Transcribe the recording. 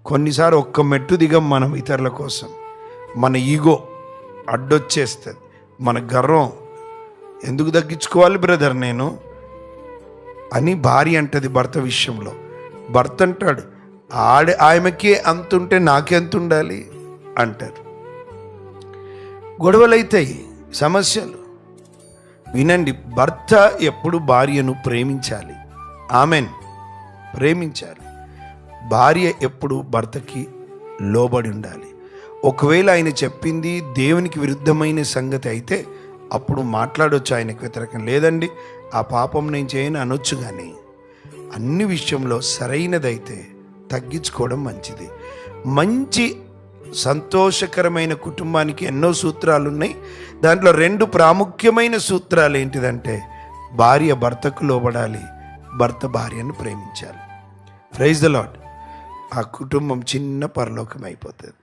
కొన్నిసార్లు ఒక్క మెట్టు దిగం మనం ఇతరుల కోసం. మన ఈగో అడ్డొచ్చేస్తుంది, మన గర్వం. ఎందుకు తగ్గించుకోవాలి బ్రదర్ నేను అని భార్య అంటది భర్త విషయంలో. భర్త అంటాడు, ఆమెకే అంత ఉంటే నాకెంత ఉండాలి అంటారు. గొడవలైతాయి, సమస్యలు. వినండి, భర్త ఎప్పుడు భార్యను ప్రేమించాలి. ఆమెన్, ప్రేమించాలి. భార్య ఎప్పుడు భర్తకి లోబడి ఉండాలి. ఒకవేళ ఆయన చెప్పింది దేవునికి విరుద్ధమైన సంగతి అయితే అప్పుడు మాట్లాడొచ్చు ఆయనకు వ్యతిరేకం. లేదండి ఆ పాపం నేను చేయను అనొచ్చు, కానీ అన్ని విషయంలో సరైనదైతే తగ్గించుకోవడం మంచిది. మంచి సంతోషకరమైన కుటుంబానికి ఎన్నో సూత్రాలు ఉన్నాయి. దాంట్లో 2 ప్రాముఖ్యమైన సూత్రాలు ఏంటిదంటే, భార్య భర్తకు లోబడాలి, భర్త భార్యను ప్రేమించాలి. Praise the Lord. ఆ కుటుంబం చిన్న పరలోకం అయిపోతుంది.